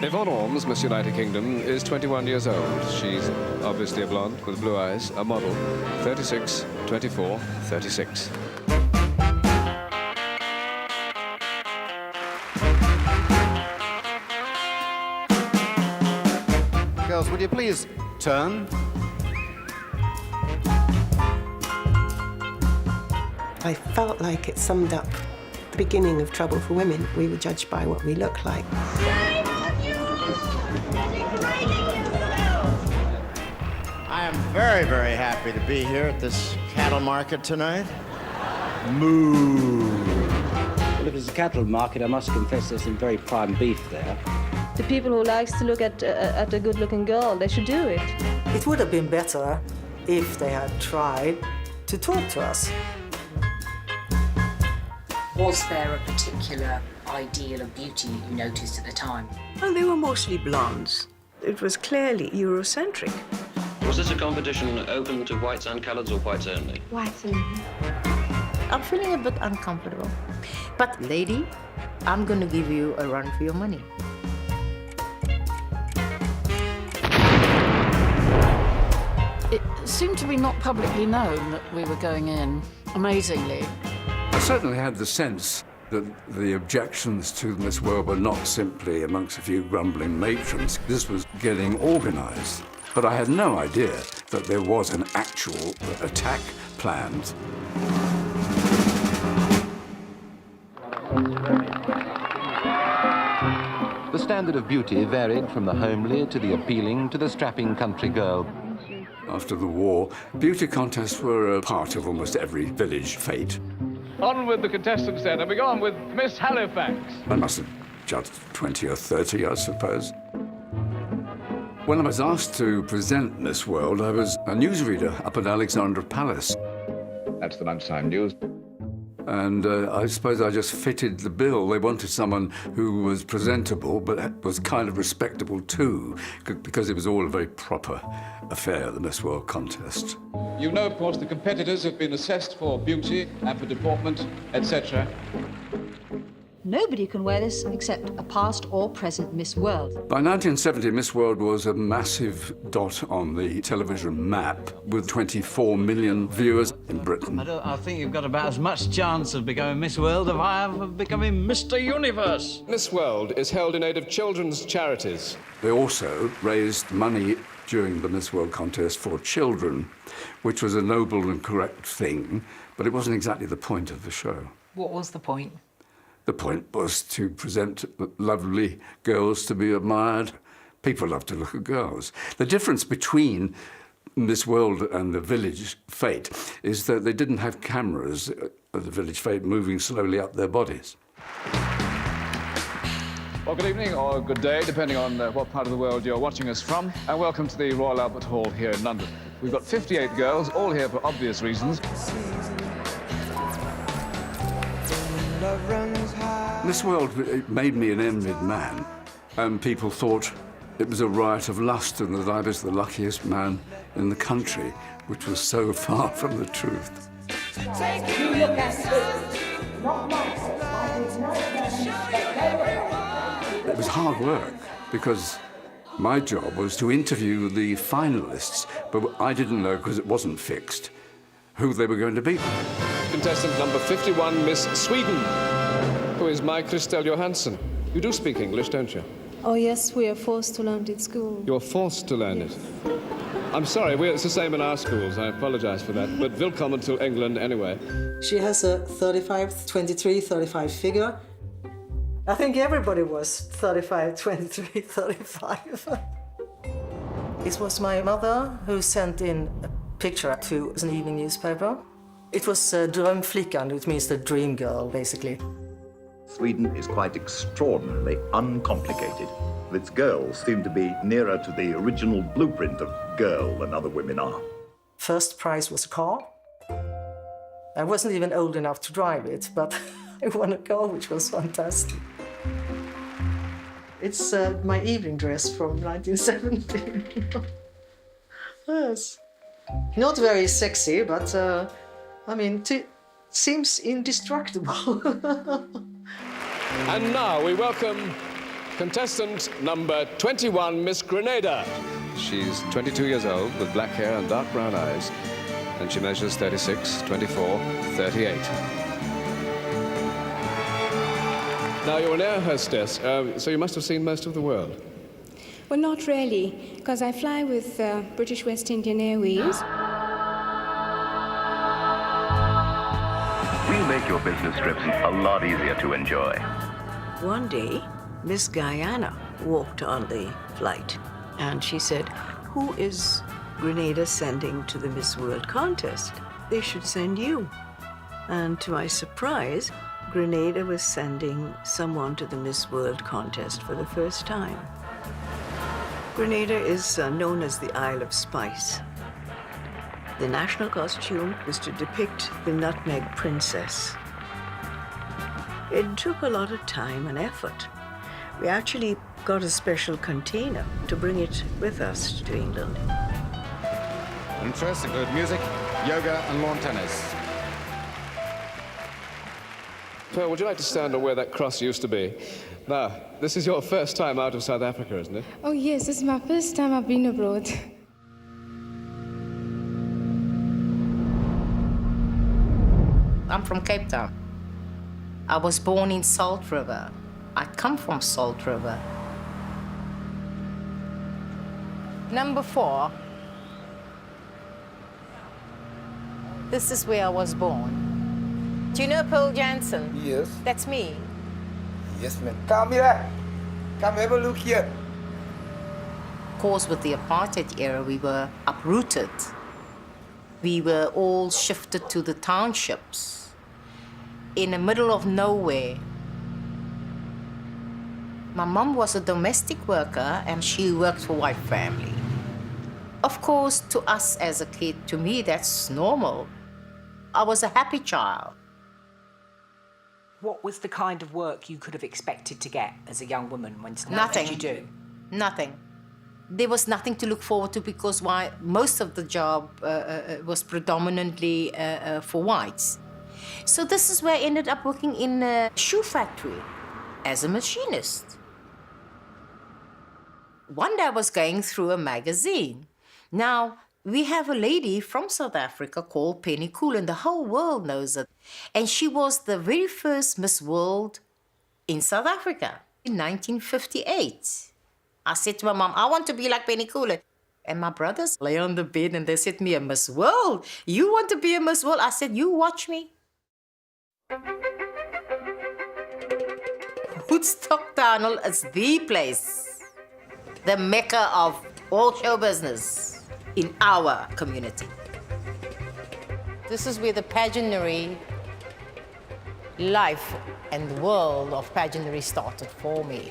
Yvonne Ormes, Miss United Kingdom, is 21 years old. She's obviously a blonde with blue eyes, a model, 36, 24, 36. Girls, would you please turn? I felt like it summed up the beginning of Trouble for Women. We were judged by what we look like. I am very, very happy to be here at this cattle market tonight. Moo! Well, if it's a cattle market, I must confess there's some very prime beef there. The people who likes to look at a good-looking girl, they should do it. It would have been better if they had tried to talk to us. Was there a particular ideal of beauty you noticed at the time? Well, they were mostly blondes. It was clearly Eurocentric. Was this a competition open to whites and coloureds or whites only? Whites only. I'm feeling a bit uncomfortable. But, lady, I'm going to give you a run for your money. It seemed to be not publicly known that we were going in, amazingly. I certainly had the sense that the objections to Miss World were not simply amongst a few grumbling matrons. This was getting organised. But I had no idea that there was an actual attack planned. The standard of beauty varied from the homely to the appealing to the strapping country girl. After the war, beauty contests were a part of almost every village fete. On with the contestants then, and we go on with Miss Halifax. I must have judged 20 or 30, I suppose. When I was asked to present Miss World, I was a newsreader up at Alexandra Palace. That's the lunchtime news. And I suppose I just fitted the bill. They wanted someone who was presentable, but was kind of respectable too, because it was all a very proper affair, the Miss World contest. You know, of course, the competitors have been assessed for beauty and for deportment, etc. Nobody can wear this except a past or present Miss World. By 1970, Miss World was a massive dot on the television map with 24 million viewers in Britain. I think you've got about as much chance of becoming Miss World as I have of becoming Mr. Universe. Miss World is held in aid of children's charities. They also raised money during the Miss World contest for children, which was a noble and correct thing, but it wasn't exactly the point of the show. What was the point? The point was to present lovely girls to be admired. People love to look at girls. The difference between Miss World and the village fete is that they didn't have cameras at the village fete moving slowly up their bodies. Well, good evening or good day, depending on what part of the world you're watching us from, and welcome to the Royal Albert Hall here in London. We've got 58 girls, all here for obvious reasons. Miss World made me an envied man, and people thought it was a riot of lust and that I was the luckiest man in the country, which was so far from the truth. It was hard work, because my job was to interview the finalists, but I didn't know, because it wasn't fixed, who they were going to be. Contestant number 51, Miss Sweden, who is Maj Christel Johansson. You do speak English, don't you? Oh, yes, we are forced to learn it at school. You're forced to learn it. I'm sorry, it's the same in our schools. I apologize for that. But willkommen to England anyway. She has a 35, 23, 35 figure. I think everybody was 35, 23, 35. It was my mother who sent in a picture to an evening newspaper. It was Drömflickan, which means the dream girl, basically. Sweden is quite extraordinarily uncomplicated. Its girls seem to be nearer to the original blueprint of girl than other women are. First prize was a car. I wasn't even old enough to drive it, but I won a car, which was fantastic. It's my evening dress from 1970. Yes. Not very sexy, but I mean, seems indestructible. And now we welcome Contestant number 21, Miss Grenada. She's 22 years old with black hair and dark brown eyes, and she measures 36, 24, 38. Now, you're an air hostess, so you must have seen most of the world. Well, not really, because I fly with British West Indian Airways. We'll make your business trips a lot easier to enjoy. One day, Miss Guyana walked on the flight, and she said, "Who is Grenada sending to the Miss World contest? They should send you." And to my surprise, Grenada was sending someone to the Miss World contest for the first time. Grenada is known as the Isle of Spice. The national costume was to depict the Nutmeg Princess. It took a lot of time and effort. We actually got a special container to bring it with us to England. Interests include music, yoga, and lawn tennis. Pearl, would you like to stand on where that cross used to be? Now, this is your first time out of South Africa, isn't it? Oh, yes, this is my first time I've been abroad. I'm from Cape Town. I was born in Salt River. I come from Salt River. Number 4. This is where I was born. Do you know Pearl Jansen? Yes. That's me. Yes, ma'am. Come here. Come have a look here. Of course, with the apartheid era, we were uprooted. We were all shifted to the townships in the middle of nowhere. My mom was a domestic worker and she worked for white family. Of course, to us as a kid, to me, that's normal. I was a happy child. What was the kind of work you could have expected to get as a young woman when Nothing. What did you do? Nothing. There was nothing to look forward to because most of the job was predominantly for whites. So this is where I ended up working in a shoe factory as a machinist. One day I was going through a magazine. Now, we have a lady from South Africa called Penny Coolen. The whole world knows it. And she was the very first Miss World in South Africa in 1958. I said to my mom, I want to be like Penny Coolen. And my brothers lay on the bed and they said to me, a Miss World? You want to be a Miss World? I said, you watch me. Woodstock Tunnel is the place, the mecca of all show business in our community. This is where the pageantry life and the world of pageantry started for me.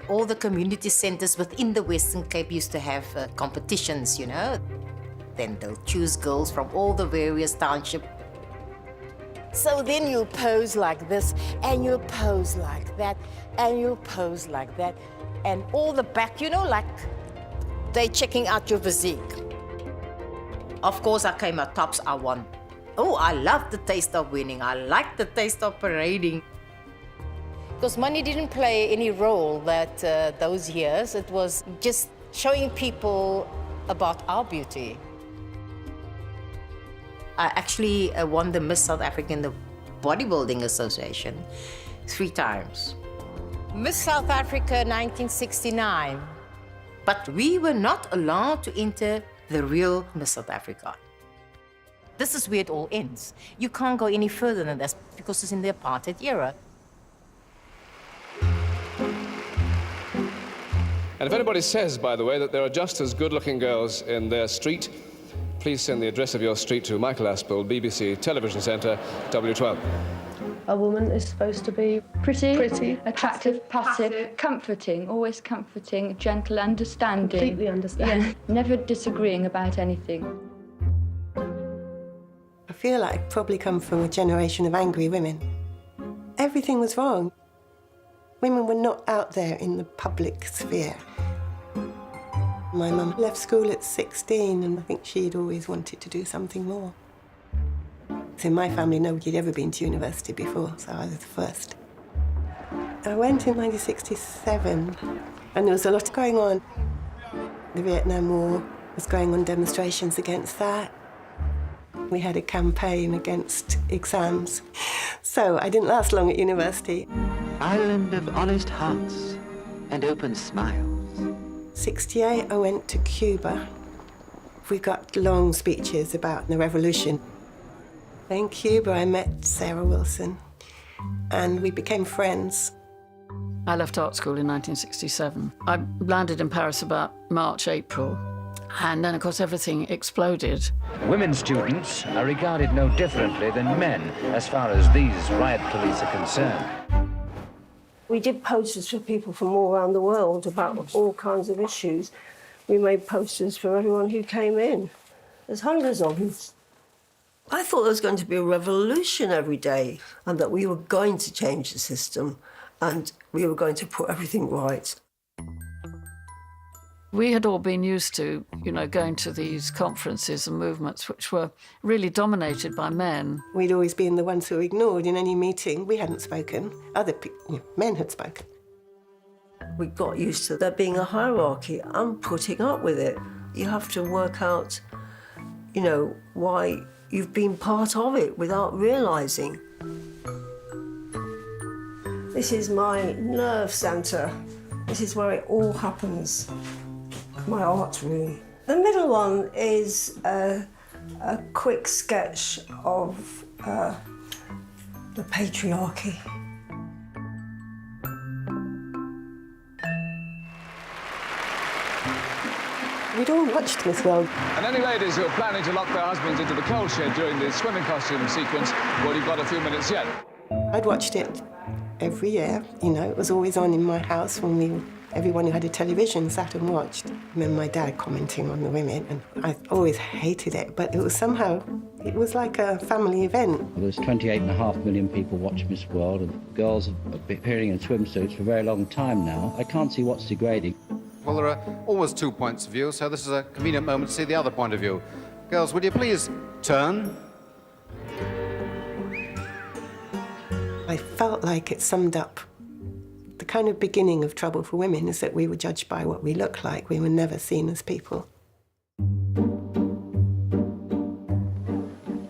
All the community centers within the Western Cape used to have competitions, you know. Then they'll choose girls from all the various townships. So then you'll pose like this, and you'll pose like that, and you'll pose like that. And all the back, you know, like they're checking out your physique. Of course, I came out tops, I won. Oh, I love the taste of winning. I like the taste of parading. Because money didn't play any role those years. It was just showing people about our beauty. I actually won the Miss South Africa in the Bodybuilding Association 3 times. Miss South Africa 1969. But we were not allowed to enter the real Miss South Africa. This is where it all ends. You can't go any further than this because it's in the apartheid era. And if anybody says, by the way, that there are just as good-looking girls in their street, please send the address of your street to Michael Aspel, BBC Television Centre, W12. A woman is supposed to be pretty, attractive, passive, comforting, always comforting, gentle, understanding. Completely understanding. Yeah, never disagreeing about anything. I feel like I probably come from a generation of angry women. Everything was wrong. Women were not out there in the public sphere. My mum left school at 16 and I think she'd always wanted to do something more. So in my family, nobody had ever been to university before, so I was the first. I went in 1967, and there was a lot going on. The Vietnam War was going on, demonstrations against that. We had a campaign against exams. So I didn't last long at university. Island of honest hearts and open smiles. 68, I went to Cuba. We got long speeches about the revolution. In Cuba, I met Sarah Wilson, and we became friends. I left art school in 1967. I landed in Paris about March, April, and then, of course, everything exploded. Women students are regarded no differently than men as far as these riot police are concerned. We did posters for people from all around the world about all kinds of issues. We made posters for everyone who came in. There's hundreds of them. I thought there was going to be a revolution every day and that we were going to change the system and we were going to put everything right. We had all been used to, going to these conferences and movements which were really dominated by men. We'd always been the ones who were ignored in any meeting. We hadn't spoken. Other men had spoken. We got used to there being a hierarchy and putting up with it. You have to work out, why you've been part of it without realising. This is my nerve centre. This is where it all happens. My art room. The middle one is a quick sketch of the patriarchy. We'd all watched Miss World. And any ladies who are planning to lock their husbands into the coal shed during the swimming costume sequence, well, you've got a few minutes yet. I'd watched it every year, it was always on in my house when everyone who had a television sat and watched. I remember my dad commenting on the women, and I always hated it, but it was like a family event. There's 28.5 million people watch Miss World, and girls have been appearing in swimsuits for a very long time now. I can't see what's degrading. Well, there are always two points of view, so this is a convenient moment to see the other point of view. Girls, would you please turn? I felt like it summed up the kind of beginning of trouble for women is that we were judged by what we look like. We were never seen as people.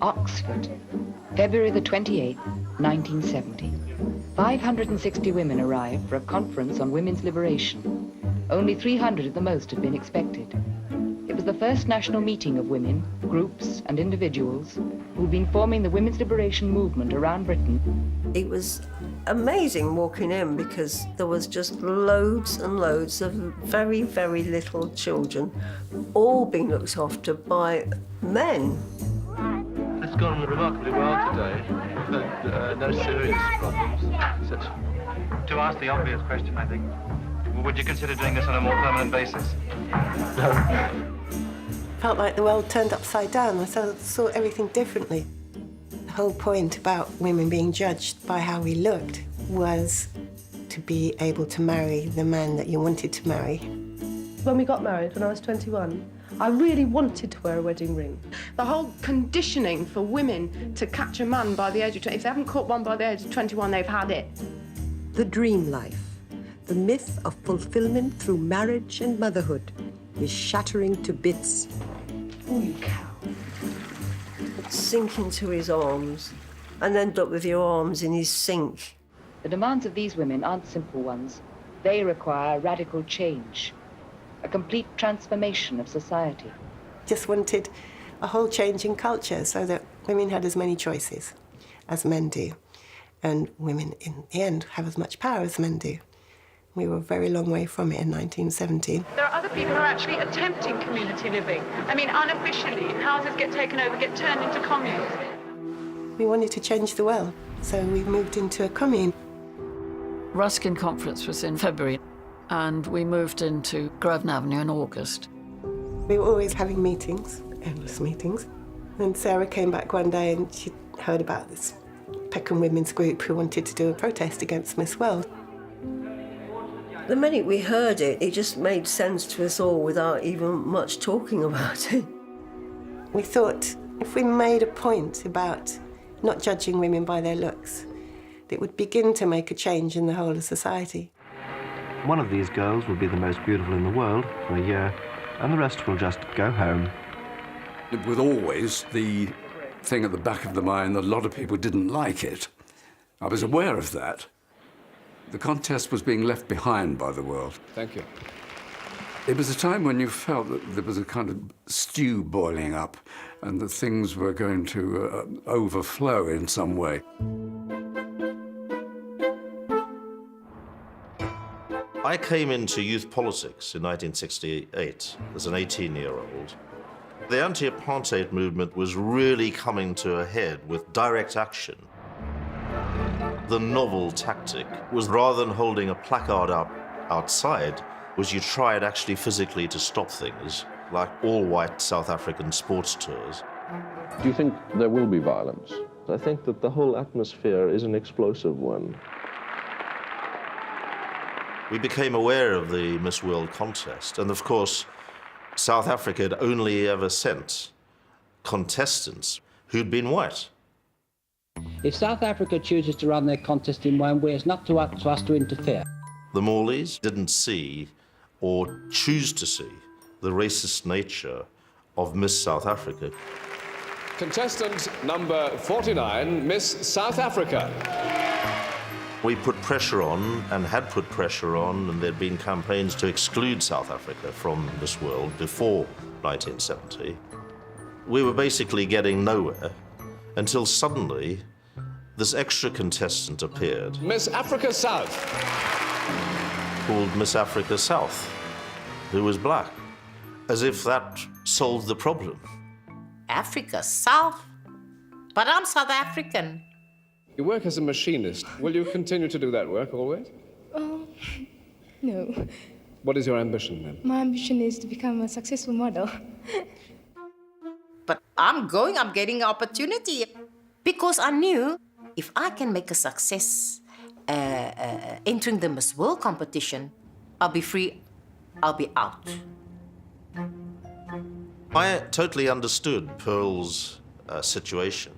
Oxford, February the 28th, 1970. 560 women arrived for a conference on women's liberation. Only 300 at the most had been expected. It was the first national meeting of women, groups and individuals who'd been forming the women's liberation movement around Britain. It was amazing walking in because there was just loads and loads of very, very little children, all being looked after by men. It's gone remarkably well today. No serious problems. To ask the obvious question, I think, would you consider doing this on a more permanent basis? No. Felt like the world turned upside down. I saw everything differently. The whole point about women being judged by how we looked was to be able to marry the man that you wanted to marry. When we got married, when I was 21, I really wanted to wear a wedding ring. The whole conditioning for women to catch a man by the age of 20, if they haven't caught one by the age of 21, they've had it. The dream life, the myth of fulfillment through marriage and motherhood, is shattering to bits. Oh, you cow. Sink into his arms and end up with your arms in his sink. The demands of these women aren't simple ones. They require radical change, a complete transformation of society. Just wanted a whole change in culture so that women had as many choices as men do, and women in the end have as much power as men do. We were a very long way from it in 1917. There are other people who are actually attempting community living. I mean, unofficially, houses get taken over, get turned into communes. We wanted to change the world, so we moved into a commune. Ruskin Conference was in February, and we moved into Grosvenor Avenue in August. We were always having meetings, endless meetings. And Sarah came back one day and she heard about this Peckham women's group who wanted to do a protest against Miss World. The minute we heard it, it just made sense to us all without even much talking about it. We thought if we made a point about not judging women by their looks, it would begin to make a change in the whole of society. One of these girls will be the most beautiful in the world for a year, and the rest will just go home. It was always the thing at the back of the mind that a lot of people didn't like it. I was aware of that. The contest was being left behind by the world. Thank you. It was a time when you felt that there was a kind of stew boiling up and that things were going to overflow in some way. I came into youth politics in 1968 as an 18-year-old. The anti-apartheid movement was really coming to a head with direct action. The novel tactic was, rather than holding a placard up outside, was you tried actually physically to stop things, like all-white South African sports tours. Do you think there will be violence? I think that the whole atmosphere is an explosive one. We became aware of the Miss World contest, and of course, South Africa had only ever sent contestants who'd been white. If South Africa chooses to run their contest in one way, it's not to us to interfere. The Morleys didn't see or choose to see the racist nature of Miss South Africa. Contestant number 49, Miss South Africa. We put pressure on, and had put pressure on, and there'd been campaigns to exclude South Africa from Miss World before 1970. We were basically getting nowhere until suddenly this extra contestant appeared. Miss Africa South. Called Miss Africa South, who was black, as if that solved the problem. Africa South? But I'm South African. You work as a machinist. Will you continue to do that work always? No. What is your ambition then? My ambition is to become a successful model. But I'm getting an opportunity. Because I knew if I can make a success entering the Miss World competition, I'll be free, I'll be out. I totally understood Pearl's situation.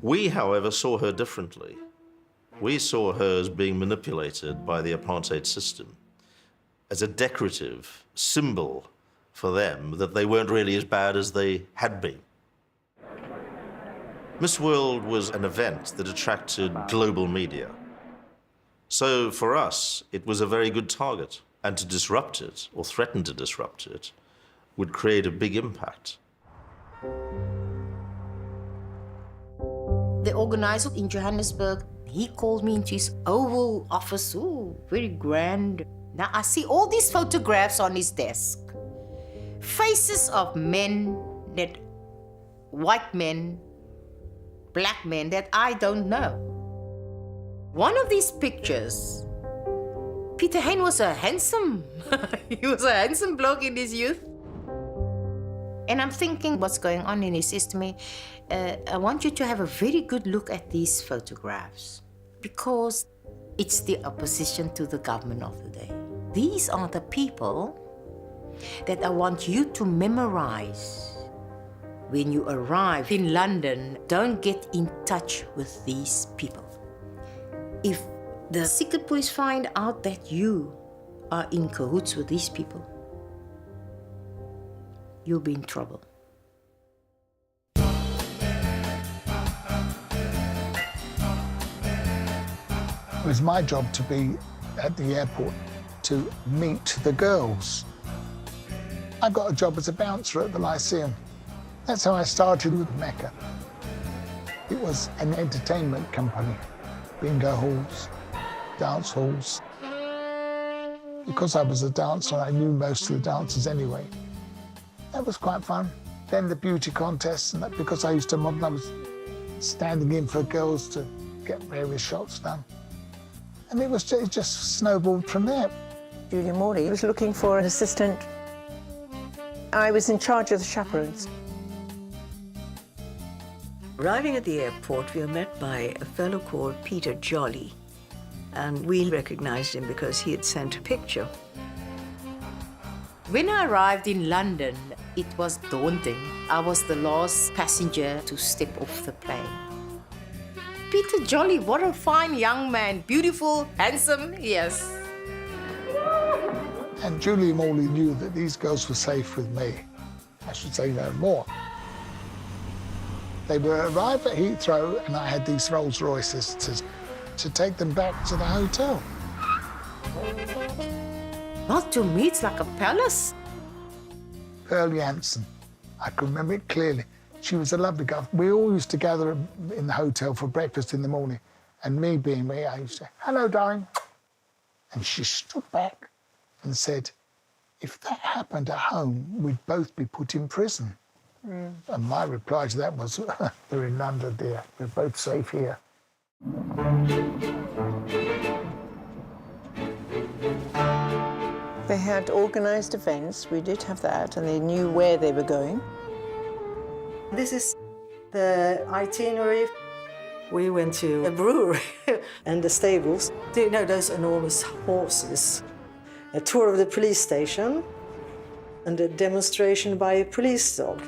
We, however, saw her differently. We saw her as being manipulated by the apartheid system, as a decorative symbol for them that they weren't really as bad as they had been. Miss World was an event that attracted global media. So for us, it was a very good target, and to disrupt it, or threaten to disrupt it, would create a big impact. The organizer in Johannesburg, he called me into his Oval Office, very grand. Now I see all these photographs on his desk. Faces of men, white men, black men that I don't know. One of these pictures, Peter Hain was a handsome, he was a handsome bloke in his youth. And I'm thinking what's going on, and he says to me, I want you to have a very good look at these photographs because it's the opposition to the government of the day. These are the people that I want you to memorize. When you arrive in London, don't get in touch with these people. If the secret police find out that you are in cahoots with these people, you'll be in trouble. It was my job to be at the airport to meet the girls. I got a job as a bouncer at the Lyceum. That's how I started with Mecca. It was an entertainment company, bingo halls, dance halls. Because I was a dancer, I knew most of the dancers anyway. That was quite fun. Then the beauty contests, and that, because I used to model, I was standing in for girls to get various shots done. And it just snowballed from there. Julia Morley was looking for an assistant. I was in charge of the chaperones. Arriving at the airport, we were met by a fellow called Peter Jolly, and we recognized him because he had sent a picture. When I arrived in London, it was daunting. I was the last passenger to step off the plane. Peter Jolly, what a fine young man. Beautiful, handsome, yes. And Julie Morley knew that these girls were safe with me. I should say no more. They would arrive at Heathrow and I had these Rolls Royces to take them back to the hotel. Not to me, it's like a palace. Pearl Jansen, I can remember it clearly. She was a lovely girl. We all used to gather in the hotel for breakfast in the morning. And me being me, I used to say, hello, darling. And she stood back and said, if that happened at home, we'd both be put in prison. And my reply to that was, we're in London, dear. We're both safe here. They had organised events, we did have that, and they knew where they were going. This is the itinerary. We went to a brewery and the stables. Do you know those enormous horses? A tour of the police station and a demonstration by a police dog.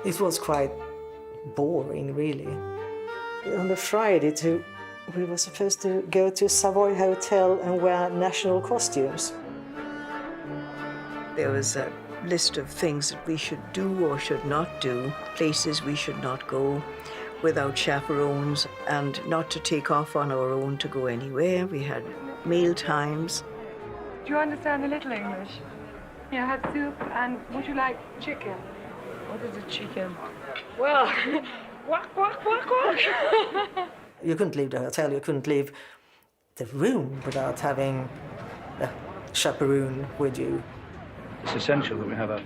It was quite boring, really. On the Friday, we were supposed to go to Savoy Hotel and wear national costumes. There was a list of things that we should do or should not do, places we should not go without chaperones, and not to take off on our own to go anywhere. We had meal times. Do you understand a little English? Yeah, I had soup, and would you like chicken? What is a chicken? Well, quack, quack, quack, quack. You couldn't leave the hotel, you couldn't leave the room without having a chaperone with you. It's essential that we have an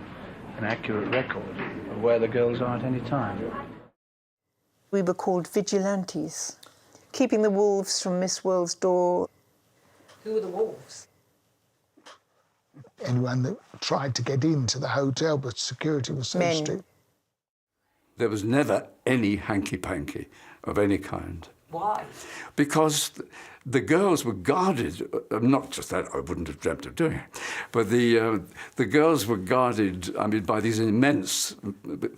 accurate record of where the girls are at any time. We were called vigilantes, keeping the wolves from Miss World's door. Who were the wolves? Anyone that tried to get into the hotel, but security was so strict. There was never any hanky-panky of any kind. Why? Because the girls were guarded, not just that, I wouldn't have dreamt of doing it, but the girls were guarded, I mean, by these immense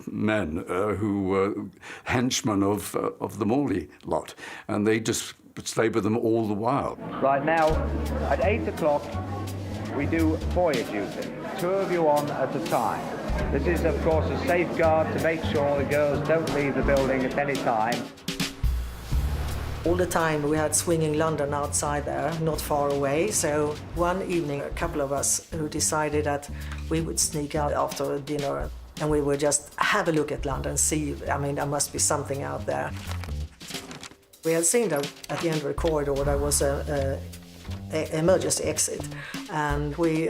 men who were henchmen of the Morley lot, and they just stayed with them all the while. Right now, at 8 o'clock, we do foyer duty, 2 of you on at a time. This is, of course, a safeguard to make sure the girls don't leave the building at any time. All the time we had Swinging London outside there, not far away. So one evening, a couple of us who decided that we would sneak out after dinner and we would just have a look at London, see, I mean, there must be something out there. We had seen that at the end of the corridor there was an emergency exit, and we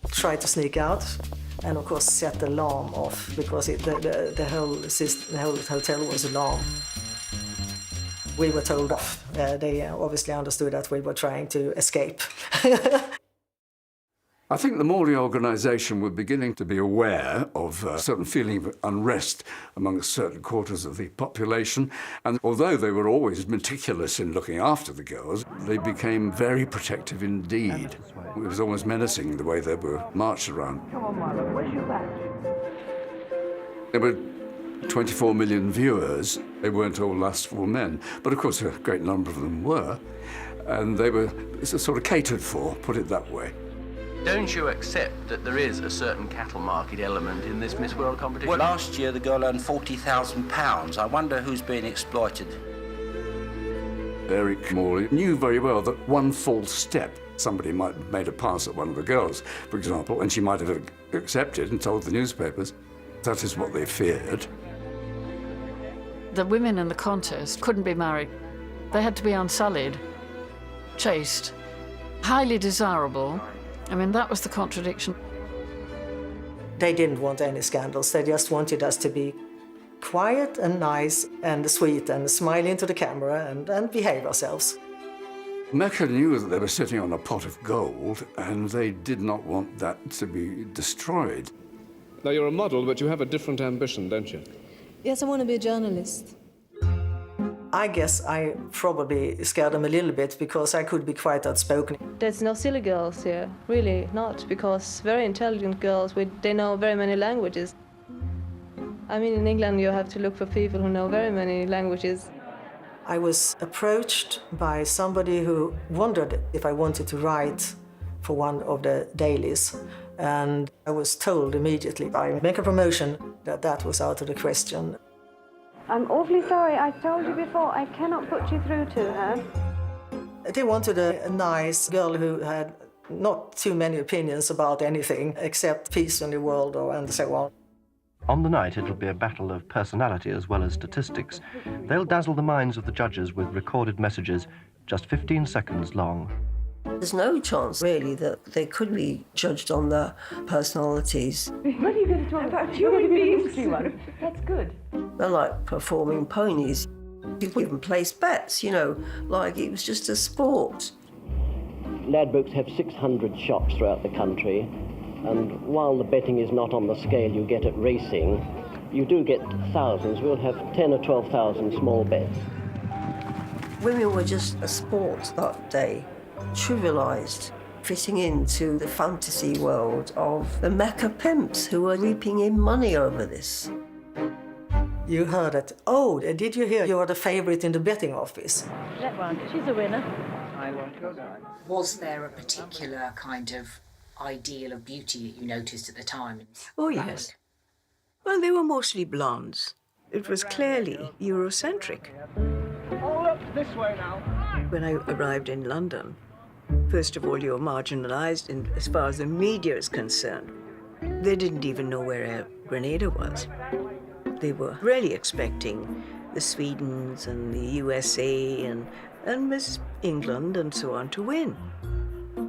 tried to sneak out and of course set the alarm off because the whole hotel was alarmed. We were told off. They obviously understood that we were trying to escape. I think the Morley organisation were beginning to be aware of a certain feeling of unrest among certain quarters of the population, and although they were always meticulous in looking after the girls, they became very protective indeed. It was almost menacing the way they were marched around. Come on, Mother, where's your bag? There were 24 million viewers. They weren't all lustful men, but of course a great number of them were, and they were sort of catered for, put it that way. Don't you accept that there is a certain cattle market element in this Miss World competition? Well, last year the girl earned £40,000. I wonder who's being exploited. Eric Morley knew very well that one false step, somebody might have made a pass at one of the girls, for example, and she might have accepted and told the newspapers. That is what they feared. The women in the contest couldn't be married. They had to be unsullied, chaste, highly desirable. I mean, that was the contradiction. They didn't want any scandals. They just wanted us to be quiet and nice and sweet and smile into the camera and behave ourselves. Mecca knew that they were sitting on a pot of gold, and they did not want that to be destroyed. Now, you're a model, but you have a different ambition, don't you? Yes, I want to be a journalist. I guess I probably scared them a little bit because I could be quite outspoken. There's no silly girls here, really not, because very intelligent girls, they know very many languages. I mean, in England you have to look for people who know very many languages. I was approached by somebody who wondered if I wanted to write for one of the dailies. And I was told immediately by Make a Promotion that that was out of the question. I'm awfully sorry. I told you before, I cannot put you through to her. They wanted a nice girl who had not too many opinions about anything except peace in the world and so on. On the night, it'll be a battle of personality as well as statistics. They'll dazzle the minds of the judges with recorded messages just 15 seconds long. There's no chance, really, that they could be judged on their personalities. When are you going to talk about human beings? That's good. They're like performing ponies. People even place bets, you know, like it was just a sport. Ladbrokes have 600 shops throughout the country, and while the betting is not on the scale you get at racing, you do get thousands. We'll have 10 or 12,000 small bets. Women were just a sport that day, trivialised, fitting into the fantasy world of the Mecca pimps who were reaping in money over this. You heard it. Oh, did you hear you're the favourite in the betting office? That one, she's a winner. Was there a particular kind of ideal of beauty that you noticed at the time? Oh, yes. Well, they were mostly blondes. It was clearly Eurocentric. All up this way now. When I arrived in London, first of all, you're marginalised as far as the media is concerned. They didn't even know where Grenada was. They were really expecting the Swedens and the USA and Miss England and so on to win.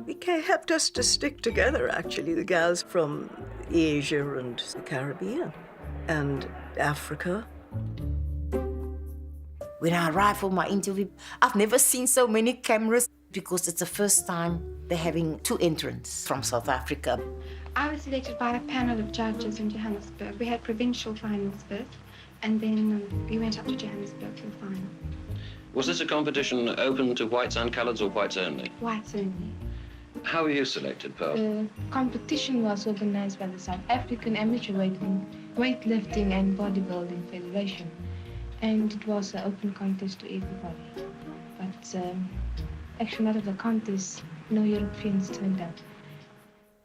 It helped us to stick together, actually, the gals from Asia and the Caribbean and Africa. When I arrived for my interview, I've never seen so many cameras because it's the first time they're having 2 entrants from South Africa. I was selected by a panel of judges in Johannesburg. We had provincial finals first, and then we went up to Johannesburg for the final. Was this a competition open to whites and coloureds or whites only? Whites only. How were you selected, Pearl? The competition was organised by the South African Amateur Weightlifting and Bodybuilding Federation, and it was an open contest to everybody. But actually, out of the contest, no Europeans turned up.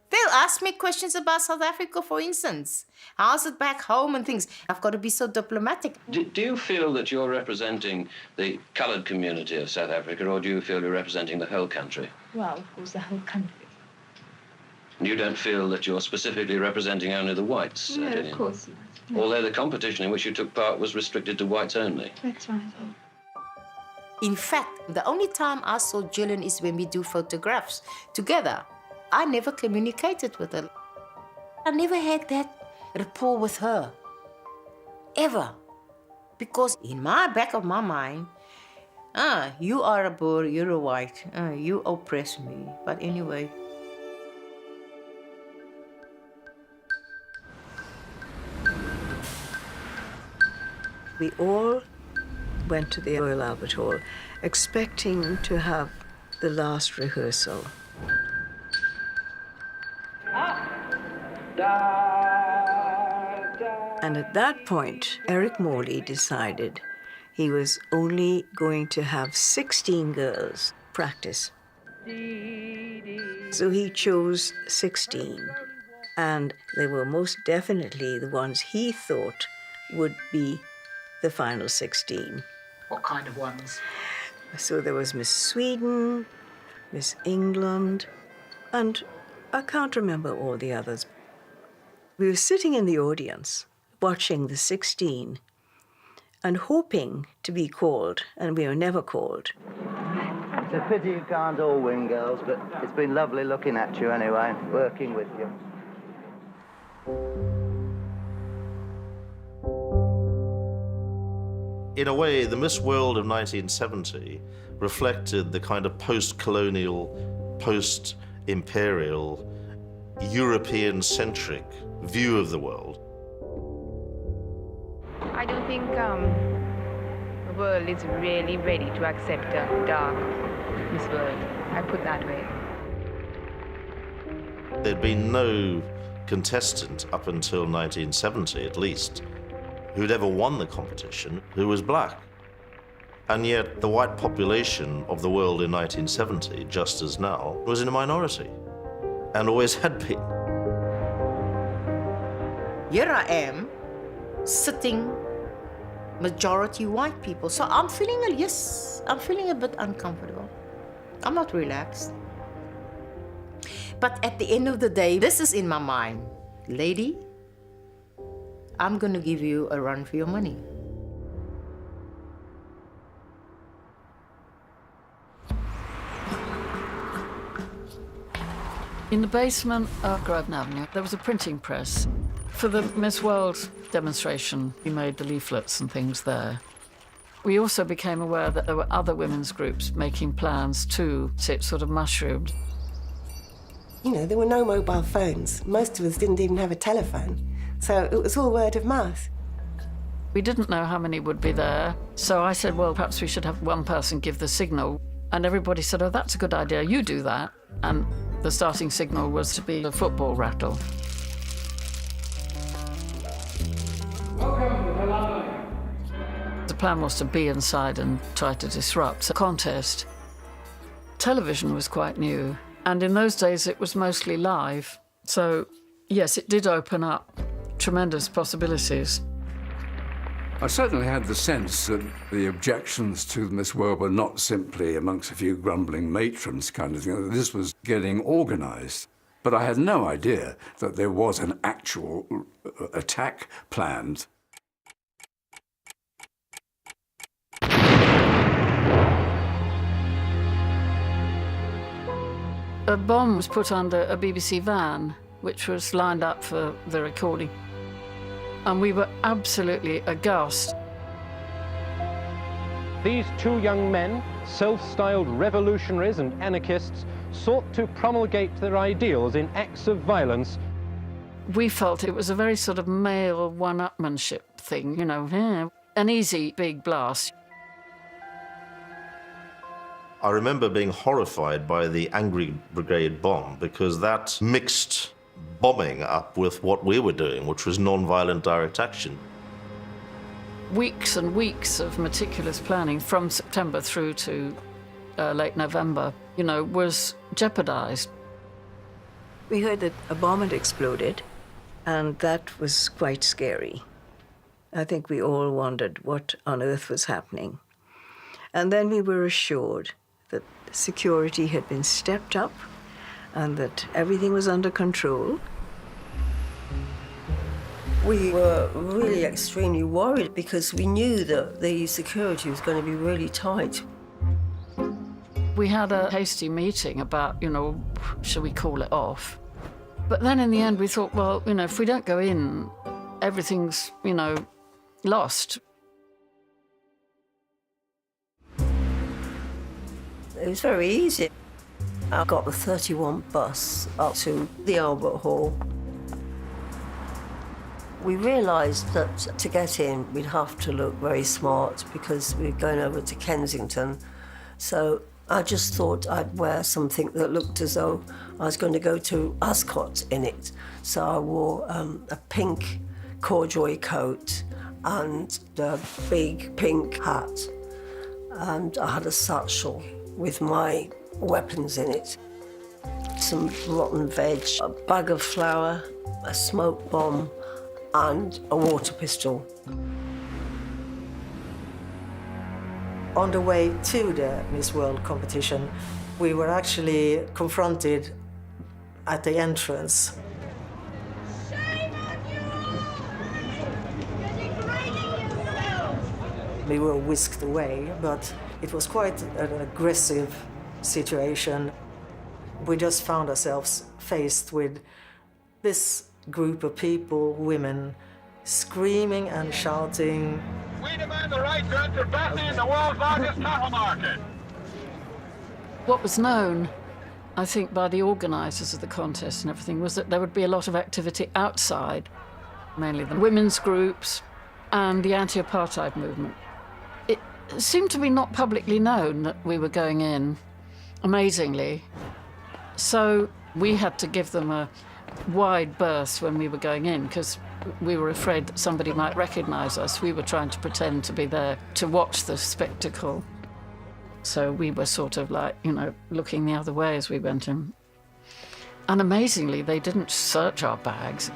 They'll ask me questions about South Africa, for instance. How's it back home and things. I've got to be so diplomatic. Do you feel that you're representing the coloured community of South Africa, or do you feel you're representing the whole country? Well, of course, the whole country. And you don't feel that you're specifically representing only the whites? No, of course not. No. Although the competition in which you took part was restricted to whites only? That's right. In fact, the only time I saw Gillian is when we do photographs together. I never communicated with her. I never had that rapport with her, ever. Because in my back of my mind, you are a Boer, you're a white, you oppress me. But anyway. We all went to the Royal Albert Hall expecting to have the last rehearsal. And at that point, Eric Morley decided he was only going to have 16 girls practice. So he chose 16, and they were most definitely the ones he thought would be the final 16. What kind of ones? So there was Miss Sweden, Miss England, and I can't remember all the others. We were sitting in the audience, watching the 16, and hoping to be called, and we were never called. It's a pity you can't all win, girls, but it's been lovely looking at you anyway, working with you. In a way, the Miss World of 1970 reflected the kind of post-colonial, post-imperial, European-centric view of the world. I don't think the world is really ready to accept a dark Miss World. I put that way. There'd been no contestant up until 1970, at least, who'd ever won the competition who was black. And yet the white population of the world in 1970, just as now, was in a minority, and always had been. Here I am, sitting majority white people. So I'm feeling a bit uncomfortable. I'm not relaxed. But at the end of the day, this is in my mind. Lady, I'm gonna give you a run for your money. In the basement of Grosvenor Avenue, there was a printing press. For the Miss World demonstration, we made the leaflets and things there. We also became aware that there were other women's groups making plans too, so it sort of mushroomed. You know, there were no mobile phones. Most of us didn't even have a telephone, so it was all word of mouth. We didn't know how many would be there, so I said, well, perhaps we should have one person give the signal. And everybody said, oh, that's a good idea, you do that. And the starting signal was to be a football rattle. The plan was to be inside and try to disrupt the contest. Television was quite new, and in those days it was mostly live. So, yes, it did open up tremendous possibilities. I certainly had the sense that the objections to Miss World were not simply amongst a few grumbling matrons kind of thing. This was getting organised. But I had no idea that there was an actual attack planned. A bomb was put under a BBC van, which was lined up for the recording. And we were absolutely aghast. These two young men, self-styled revolutionaries and anarchists, sought to promulgate their ideals in acts of violence. We felt it was a very sort of male one-upmanship thing, you know, an easy big blast. I remember being horrified by the Angry Brigade bomb because that mixed bombing up with what we were doing, which was non-violent direct action. Weeks and weeks of meticulous planning from September through to late November, you know, was jeopardized. We heard that a bomb had exploded, and that was quite scary. I think we all wondered what on earth was happening. And then we were assured that security had been stepped up and that everything was under control. We were really extremely worried because we knew that the security was going to be really tight. We had a hasty meeting about, you know, should we call it off? But then in the end we thought, well, you know, if we don't go in, everything's, you know, lost. It was very easy. I got the 31 bus up to the Albert Hall. We realised that to get in, we'd have to look very smart because we were going over to Kensington. So I just thought I'd wear something that looked as though I was going to go to Ascot in it. So I wore a pink corduroy coat and a big pink hat. And I had a satchel with my weapons in it. Some rotten veg, a bag of flour, a smoke bomb, and a water pistol. On the way to the Miss World competition, we were actually confronted at the entrance. We were whisked away, but it was quite an aggressive situation. We just found ourselves faced with this group of people, women, screaming and shouting. We demand the right to enter Batley in the world's largest cattle market. What was known, I think, by the organisers of the contest and everything, was that there would be a lot of activity outside, mainly the women's groups and the anti-apartheid movement. It seemed to be not publicly known that we were going in, amazingly. So we had to give them a wide berth when we were going in, because We were afraid that somebody might recognise us. We were trying to pretend to be there to watch the spectacle. So we were sort of like, you know, looking the other way as we went in. And amazingly, they didn't search our bags.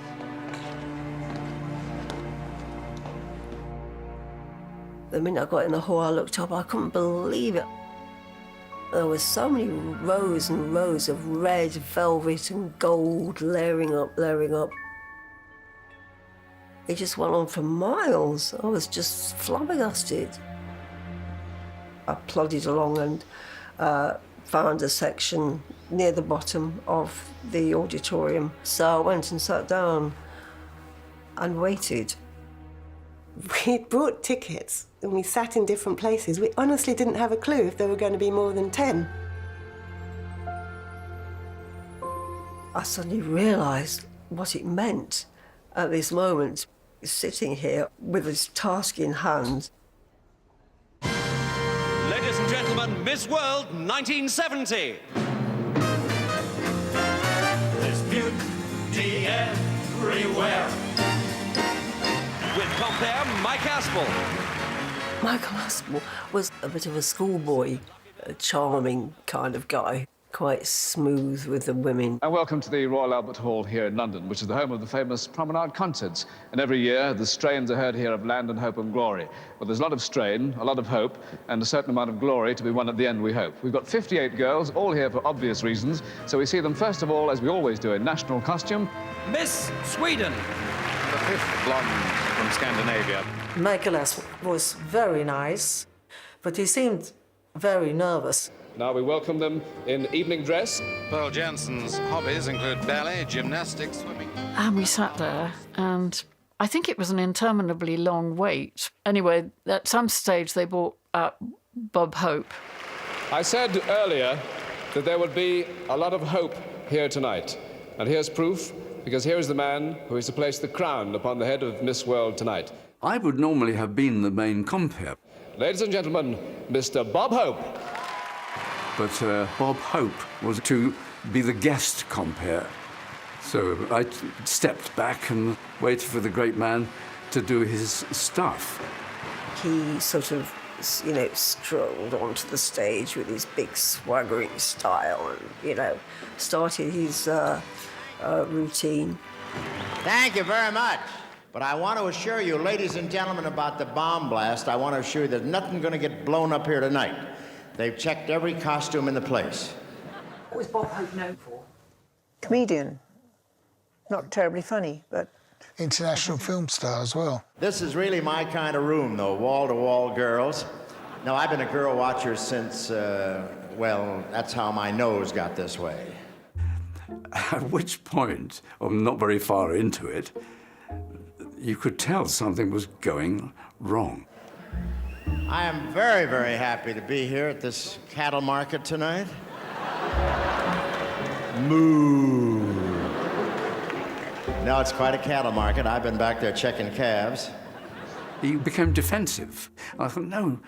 The minute I got in the hall, I looked up, I couldn't believe it. There were so many rows and rows of red velvet and gold layering up, layering up. It just went on for miles. I was just flabbergasted. I plodded along and found a section near the bottom of the auditorium. So I went and sat down and waited. We'd bought tickets and we sat in different places. We honestly didn't have a clue if there were going to be more than 10. I suddenly realised what it meant at this moment, sitting here with this task in hand. Ladies and gentlemen, Miss World 1970. There's beauty everywhere. With compere Mike Aspel. Michael Aspel was a bit of a schoolboy, a charming kind of guy, quite smooth with the women. And welcome to the Royal Albert Hall here in London, which is the home of the famous Promenade Concerts. And every year, the strains are heard here of Land and Hope and Glory. Well, there's a lot of strain, a lot of hope, and a certain amount of glory to be won at the end, we hope. We've got 58 girls, all here for obvious reasons, so we see them first of all, as we always do, in national costume. Miss Sweden. The fifth blonde from Scandinavia. Michael Aspel was very nice, but he seemed very nervous. Now we welcome them in evening dress. Pearl Jensen's hobbies include ballet, gymnastics, swimming. And we sat there, and I think it was an interminably long wait. Anyway, at some stage they brought out Bob Hope. I said earlier that there would be a lot of hope here tonight. And here's proof, because here is the man who is to place the crown upon the head of Miss World tonight. I would normally have been the main compere. Ladies and gentlemen, Mr. Bob Hope. But Bob Hope was to be the guest compere. So I stepped back and waited for the great man to do his stuff. He sort of, you know, strolled onto the stage with his big swaggering style and, you know, started his routine. Thank you very much. But I want to assure you, ladies and gentlemen, about the bomb blast. I want to assure you there's nothing going to get blown up here tonight. They've checked every costume in the place. What was Bob Hope known for? Comedian. Not terribly funny, but... International film star as well. This is really my kind of room, though, wall-to-wall girls. Now, I've been a girl watcher since, well, that's how my nose got this way. At which point, or not very far into it, you could tell something was going wrong. I am very, very happy to be here at this cattle market tonight. Moo. No, it's quite a cattle market. I've been back there checking calves. He became defensive. I thought, no,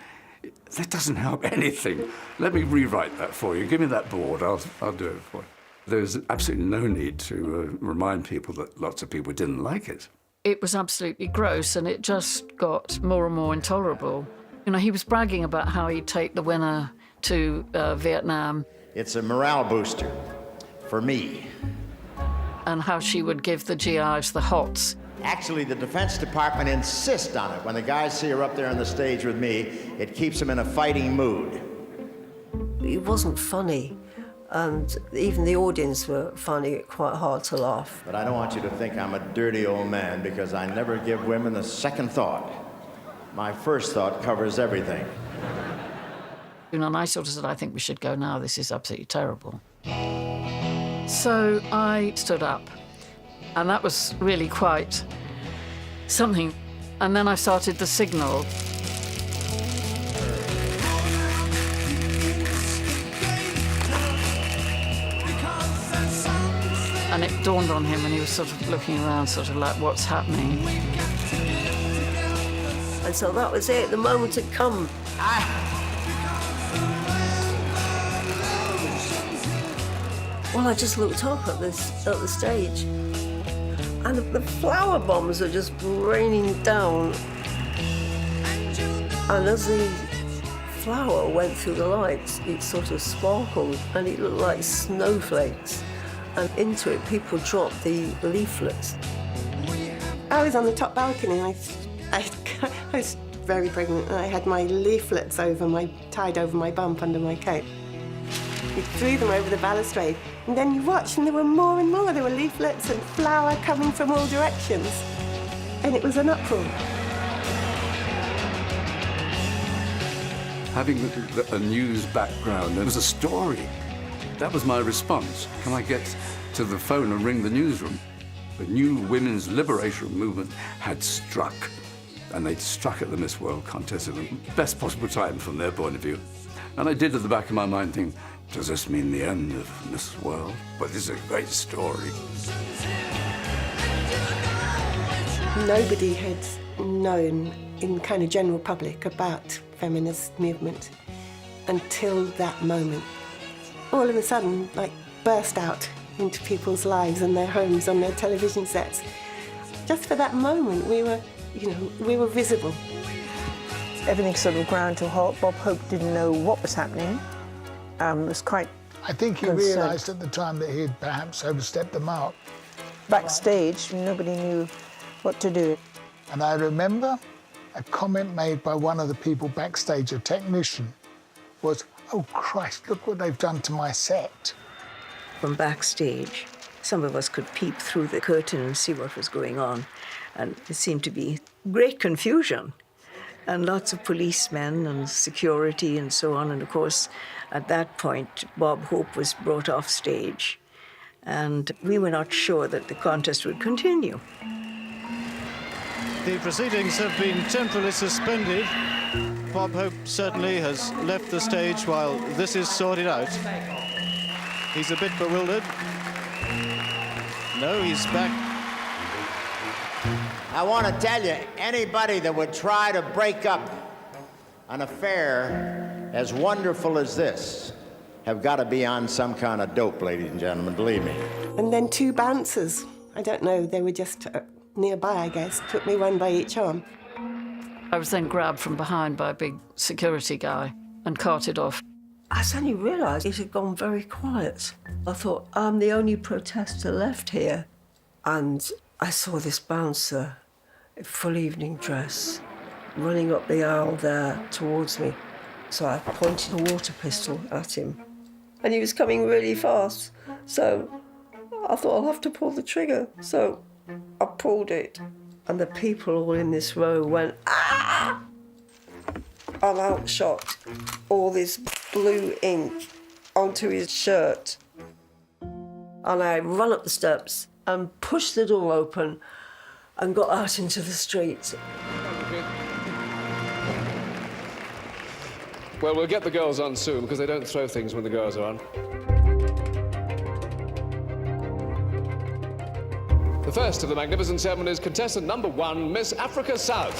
that doesn't help anything. Let me rewrite that for you. Give me that board. I'll do it for you. There's absolutely no need to remind people that lots of people didn't like it. It was absolutely gross, and it just got more and more intolerable. You know, he was bragging about how he'd take the winner to Vietnam. It's a morale booster for me. And how she would give the GIs the hots. Actually, the Defense Department insists on it. When the guys see her up there on the stage with me, it keeps them in a fighting mood. It wasn't funny. And even the audience were finding it quite hard to laugh. But I don't want you to think I'm a dirty old man, because I never give women a second thought. My first thought covers everything. You know, and I sort of said, I think we should go now. This is absolutely terrible. So I stood up, and that was really quite something. And then I started the signal. And it dawned on him, and he was sort of looking around, sort of like, what's happening? And so that was it, the moment had come. Well, I just looked up at the stage, And the flower bombs are just raining down. And as the flower went through the lights, it sort of sparkled and it looked like snowflakes. And into it, people dropped the leaflets. I was on the top balcony and I was very pregnant and I had my leaflets tied over my bump under my coat. We threw them over the balustrade and then you watched and there were more and more. There were leaflets and flour coming from all directions. And it was an uproar. Having a news background, there was a story. That was my response. Can I get to the phone and ring the newsroom? The new women's liberation movement had struck, and they'd struck at the Miss World contest at the best possible time from their point of view. And I did at the back of my mind think, does this mean the end of Miss World? But this is a great story. Nobody had known in kind of general public about feminist movement until that moment. All of a sudden, like, burst out into people's lives and their homes, on their television sets. Just for that moment, we were visible. Everything sort of ground to a halt. Bob Hope didn't know what was happening. Was quite I think he concerned. realised at the time that he had perhaps overstepped the mark. Backstage, nobody knew what to do. And I remember a comment made by one of the people backstage, a technician, was, "Oh Christ, look what they've done to my set." From backstage, some of us could peep through the curtain and see what was going on. And it seemed to be great confusion. And lots of policemen and security and so on. And of course, at that point, Bob Hope was brought off stage. And we were not sure that the contest would continue. The proceedings have been temporarily suspended. Bob Hope certainly has left the stage while this is sorted out. He's a bit bewildered. No, he's back. I want to tell you, anybody that would try to break up an affair as wonderful as this have got to be on some kind of dope, ladies and gentlemen, believe me. And then two bouncers, I don't know, they were just nearby, I guess, took me one by each arm. I was then grabbed from behind by a big security guy and carted off. I suddenly realised it had gone very quiet. I thought, I'm the only protester left here. And I saw this bouncer in full evening dress running up the aisle there towards me. So I pointed a water pistol at him. And he was coming really fast. So I thought, I'll have to pull the trigger. So I pulled it. And the people all in this row went, "Ah!" And out shot all this blue ink onto his shirt. And I ran up the steps and pushed the door open and got out into the street. Well, we'll get the girls on soon, because they don't throw things when the girls are on. The first of the Magnificent Seven is contestant number 1, Miss Africa South.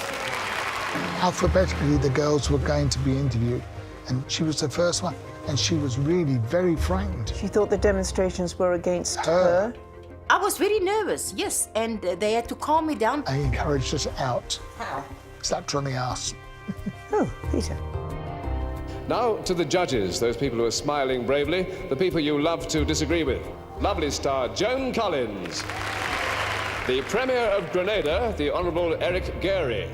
Alphabetically, the girls were going to be interviewed, and she was the first one, and she was really very frightened. She thought the demonstrations were against her. I was very nervous, yes, and they had to calm me down. I encouraged us out. How? Slapped her on the ass. Oh, Peter. Now to the judges, those people who are smiling bravely, the people you love to disagree with. Lovely star Joan Collins. The Premier of Grenada, the Honourable Eric Gary.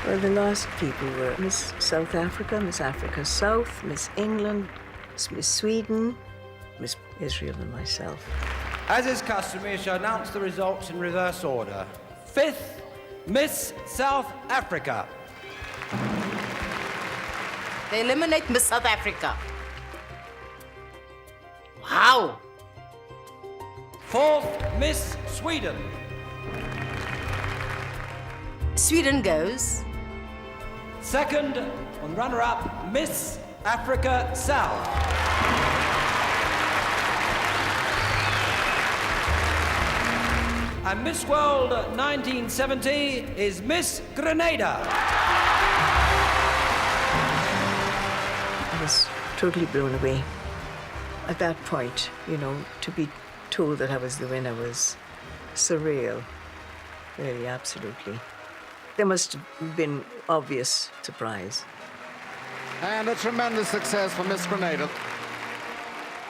Well, the last people were Miss South Africa, Miss Africa South, Miss England, Miss Sweden, Miss Israel and myself. As is customary, I shall announce the results in reverse order. 5th, Miss South Africa. They eliminate Miss South Africa. Wow. 4th, Miss Sweden. Sweden goes. 2nd, and runner-up, Miss Africa South. And Miss World 1970 is Miss Grenada. I was totally blown away. At that point, you know, to be told that I was the winner was surreal, really, absolutely. There must have been obvious surprise. And a tremendous success for Miss Grenada.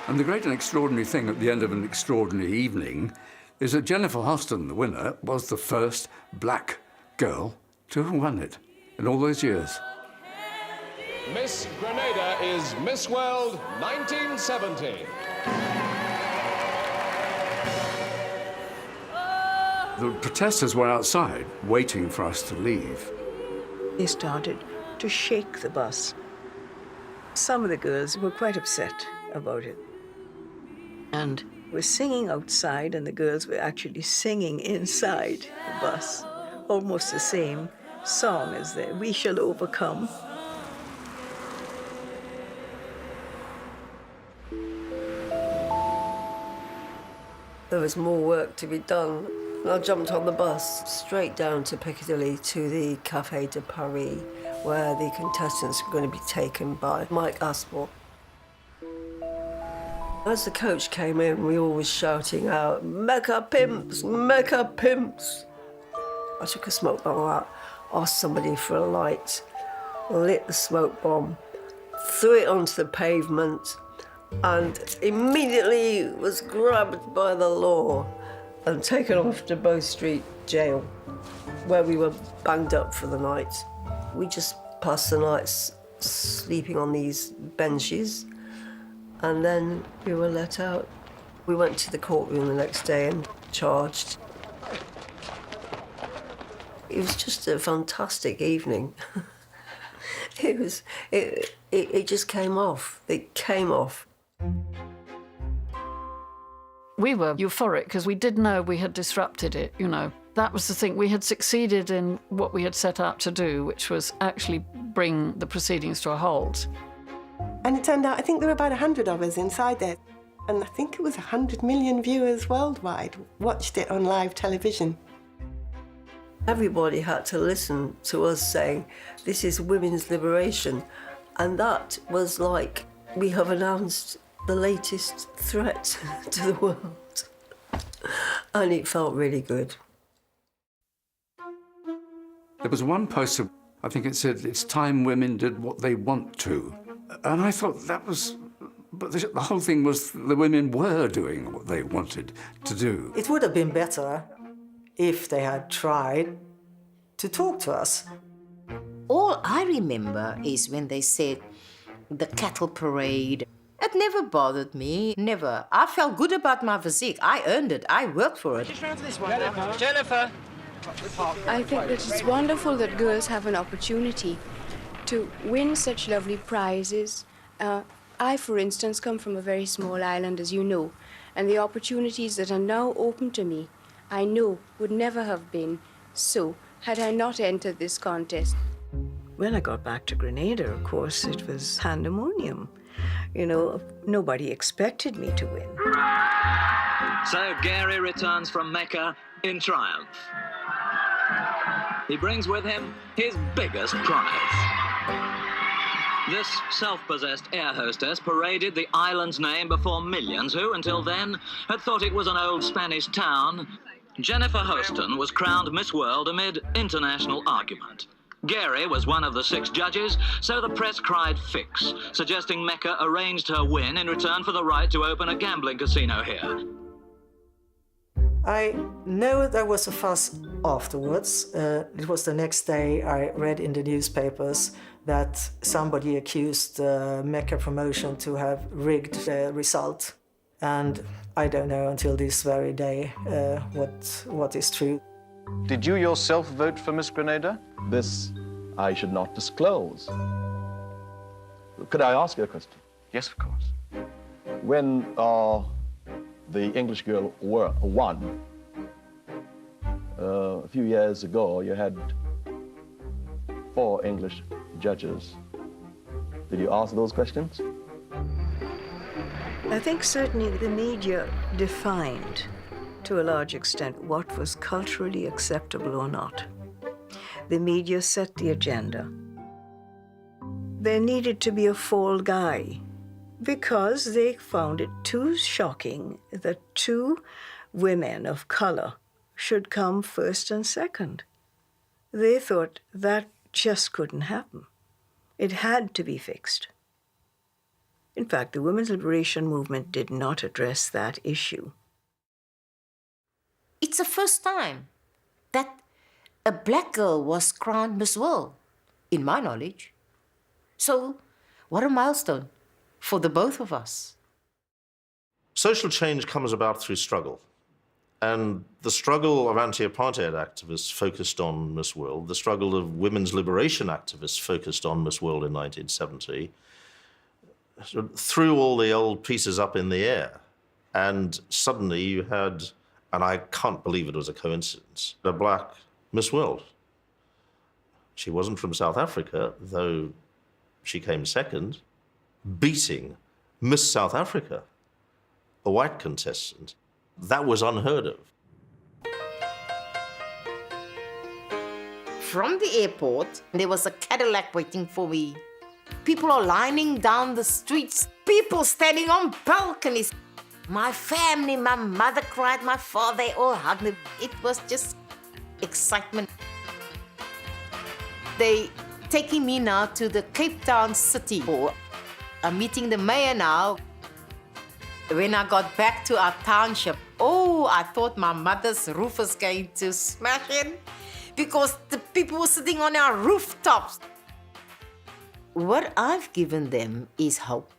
And the great and extraordinary thing at the end of an extraordinary evening is that Jennifer Hoston, the winner, was the first black girl to have won it in all those years. Miss Grenada is Miss World 1970. The protesters were outside, waiting for us to leave. They started to shake the bus. Some of the girls were quite upset about it. And were singing outside, and the girls were actually singing inside the bus. Almost the same song as the We Shall Overcome. There was more work to be done. I jumped on the bus straight down to Piccadilly to the Café de Paris, where the contestants were going to be taken by Mike Aspel. As the coach came in, we all was shouting out, "Mecca pimps, Mecca pimps." I took a smoke bomb out, asked somebody for a light, lit the smoke bomb, threw it onto the pavement, and immediately was grabbed by the law and taken off to Bow Street Jail, where we were banged up for the night. We just passed the nights sleeping on these benches, and then we were let out. We went to the courtroom the next day and charged. It was just a fantastic evening. It just came off. It came off. We were euphoric because we did know we had disrupted it, you know. That was the thing. We had succeeded in what we had set out to do, which was actually bring the proceedings to a halt. And it turned out, I think there were about 100 of us inside there. And I think it was 100 million viewers worldwide watched it on live television. Everybody had to listen to us saying, this is women's liberation. And that was like, we have announced the latest threat to the world. And it felt really good. There was one poster, I think it said, "It's time women did what they want to." And I thought that was, but the whole thing was the women were doing what they wanted to do. It would have been better if they had tried to talk to us. All I remember is when they said the cattle parade. It never bothered me, never. I felt good about my physique. I earned it. I worked for it. Jennifer! I think that it's wonderful that girls have an opportunity to win such lovely prizes. I, for instance, come from a very small island, as you know, and the opportunities that are now open to me, I know would never have been so had I not entered this contest. When I got back to Grenada, of course, it was pandemonium. You know, nobody expected me to win. So Gary returns from Mecca in triumph. He brings with him his biggest prize. This self-possessed air hostess paraded the island's name before millions who, until then, had thought it was an old Spanish town. Jennifer Hoston was crowned Miss World amid international argument. Gary was one of the 6 judges, so the press cried fix, suggesting Mecca arranged her win in return for the right to open a gambling casino here. I know there was a fuss afterwards. It was the next day I read in the newspapers that somebody accused Mecca Promotion to have rigged the result. And I don't know until this very day what is true. Did you yourself vote for Miss Grenada? This I should not disclose. Could I ask you a question? Yes, of course. When the English girl won, a few years ago, you had 4 English judges. Did you ask those questions? I think certainly the media defined, to a large extent, what was culturally acceptable or not. The media set the agenda. There needed to be a fall guy because they found it too shocking that 2 women of color should come first and second. They thought that just couldn't happen. It had to be fixed. In fact, the women's liberation movement did not address that issue. It's the first time that a black girl was crowned Miss World, in my knowledge. So, what a milestone for the both of us. Social change comes about through struggle. And the struggle of anti-apartheid activists focused on Miss World, the struggle of women's liberation activists focused on Miss World in 1970, threw all the old pieces up in the air. And suddenly you had, and I can't believe it was a coincidence, a black Miss World. She wasn't from South Africa, though she came second, beating Miss South Africa, a white contestant. That was unheard of. From the airport, there was a Cadillac waiting for me. People are lining down the streets, people standing on balconies. My family, my mother cried, my father, they all hugged me. It was just excitement. They taking me now to the Cape Town City Hall. I'm meeting the mayor now. When I got back to our township, oh, I thought my mother's roof was going to smash in because the people were sitting on our rooftops. What I've given them is hope.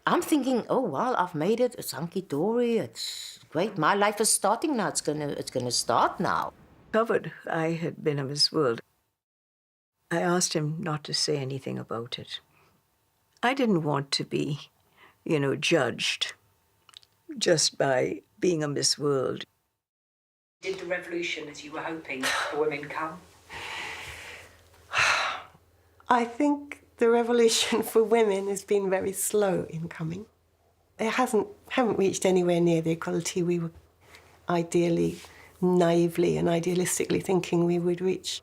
I'm thinking, oh, well, I've made it. It's hunky-dory. It's great. My life is starting now. It's gonna start now. Covered I had been a Miss World. I asked him not to say anything about it. I didn't want to be, judged just by being a Miss World. Did the revolution, as you were hoping, for women come? I think the revolution for women has been very slow in coming. It haven't reached anywhere near the equality we were ideally, naively and idealistically thinking we would reach.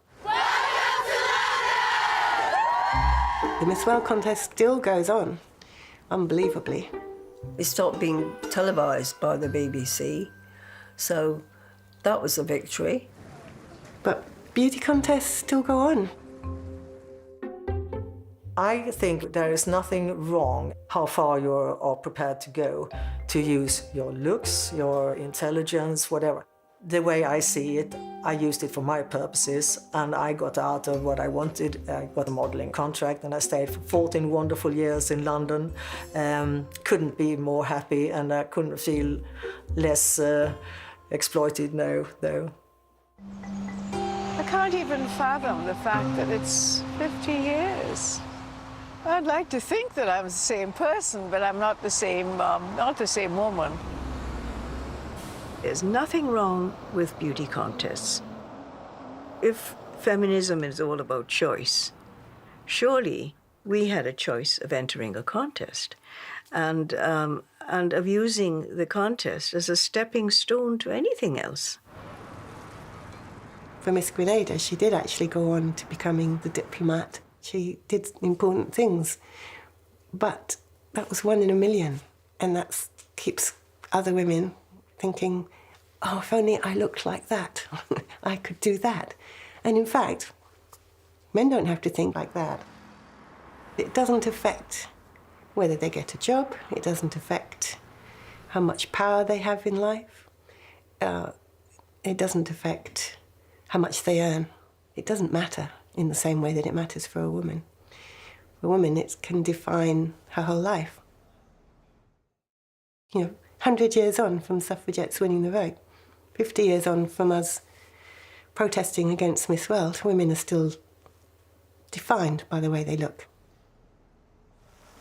The Miss World contest still goes on, unbelievably. It stopped being televised by the BBC, so that was a victory. But beauty contests still go on. I think there is nothing wrong how far you are prepared to go to use your looks, your intelligence, whatever. The way I see it, I used it for my purposes and I got out of what I wanted. I got a modelling contract and I stayed for 14 wonderful years in London. Couldn't be more happy and I couldn't feel less exploited, no. I can't even fathom the fact that it's 50 years. I'd like to think that I'm the same person, but I'm not the same woman. There's nothing wrong with beauty contests. If feminism is all about choice, surely we had a choice of entering a contest and of using the contest as a stepping stone to anything else. For Miss Grenada, she did actually go on to becoming the diplomat. She did important things, but that was 1 in a million, and that keeps other women thinking, oh, if only I looked like that, I could do that. And in fact, men don't have to think like that. It doesn't affect whether they get a job. It doesn't affect how much power they have in life. It doesn't affect how much they earn. It doesn't matter in the same way that it matters for a woman. For a woman, it can define her whole life. 100 years on from suffragettes winning the vote, 50 years on from us protesting against Miss World, women are still defined by the way they look.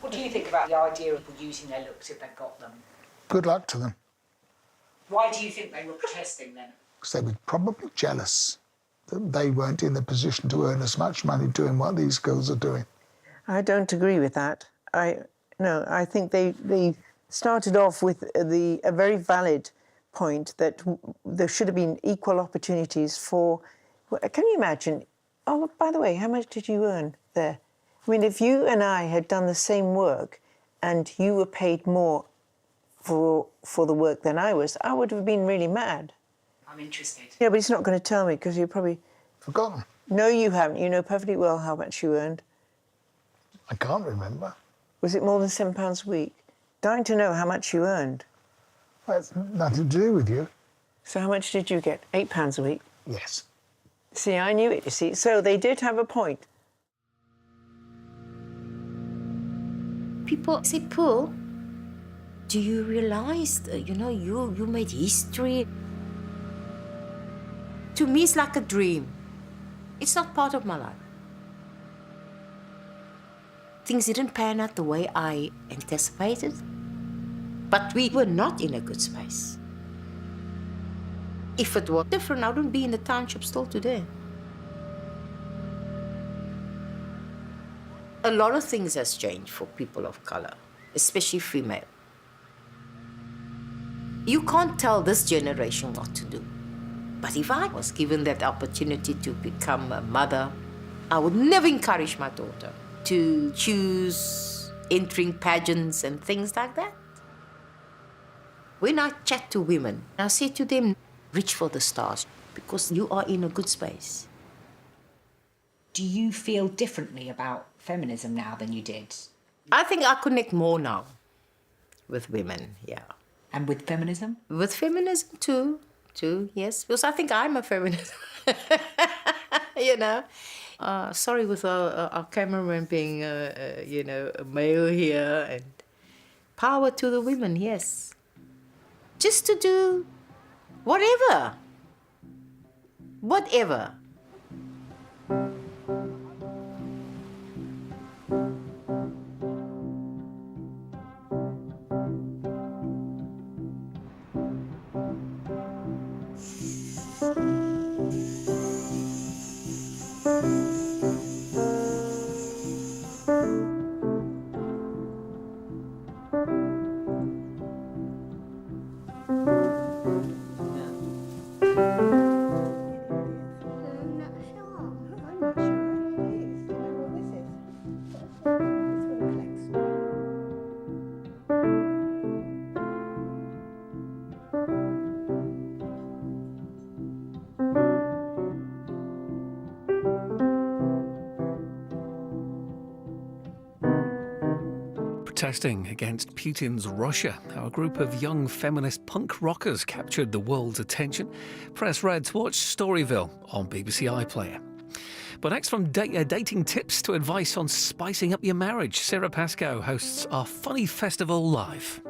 What do you think about the idea of using their looks if they've got them? Good luck to them. Why do you think they were protesting then? Because they were probably jealous that they weren't in the position to earn as much money doing what these girls are doing. I don't agree with that. I think they started off with a very valid point that there should have been equal opportunities for... Can you imagine? Oh, by the way, how much did you earn there? I mean, if you and I had done the same work and you were paid more for the work than I was, I would have been really mad. I'm interested. Yeah, but he's not going to tell me because you probably... Forgotten. No, you haven't. You know perfectly well how much you earned. I can't remember. Was it more than £7 a week? Dying to know how much you earned. Well, it's nothing to do with you. So how much did you get? £8 a week? Yes. See, I knew it, you see. So they did have a point. People say, Paul, do you realize that, you made history? To me, it's like a dream. It's not part of my life. Things didn't pan out the way I anticipated, but we were not in a good space. If it were different, I wouldn't be in the township still today. A lot of things has changed for people of color, especially female. You can't tell this generation what to do. But if I was given that opportunity to become a mother, I would never encourage my daughter to choose entering pageants and things like that. When I chat to women, I say to them, reach for the stars because you are in a good space. Do you feel differently about feminism now than you did? I think I connect more now with women, yeah. And with feminism? With feminism too, yes. Because I think I'm a feminist, Sorry with our cameraman being, a male here. And power to the women, yes. Just to do whatever. Whatever. Protesting against Putin's Russia, how a group of young feminist punk rockers captured the world's attention. Press Red to watch Storyville on BBC iPlayer. But next, from dating tips to advice on spicing up your marriage, Sarah Pascoe hosts our Funny Festival live.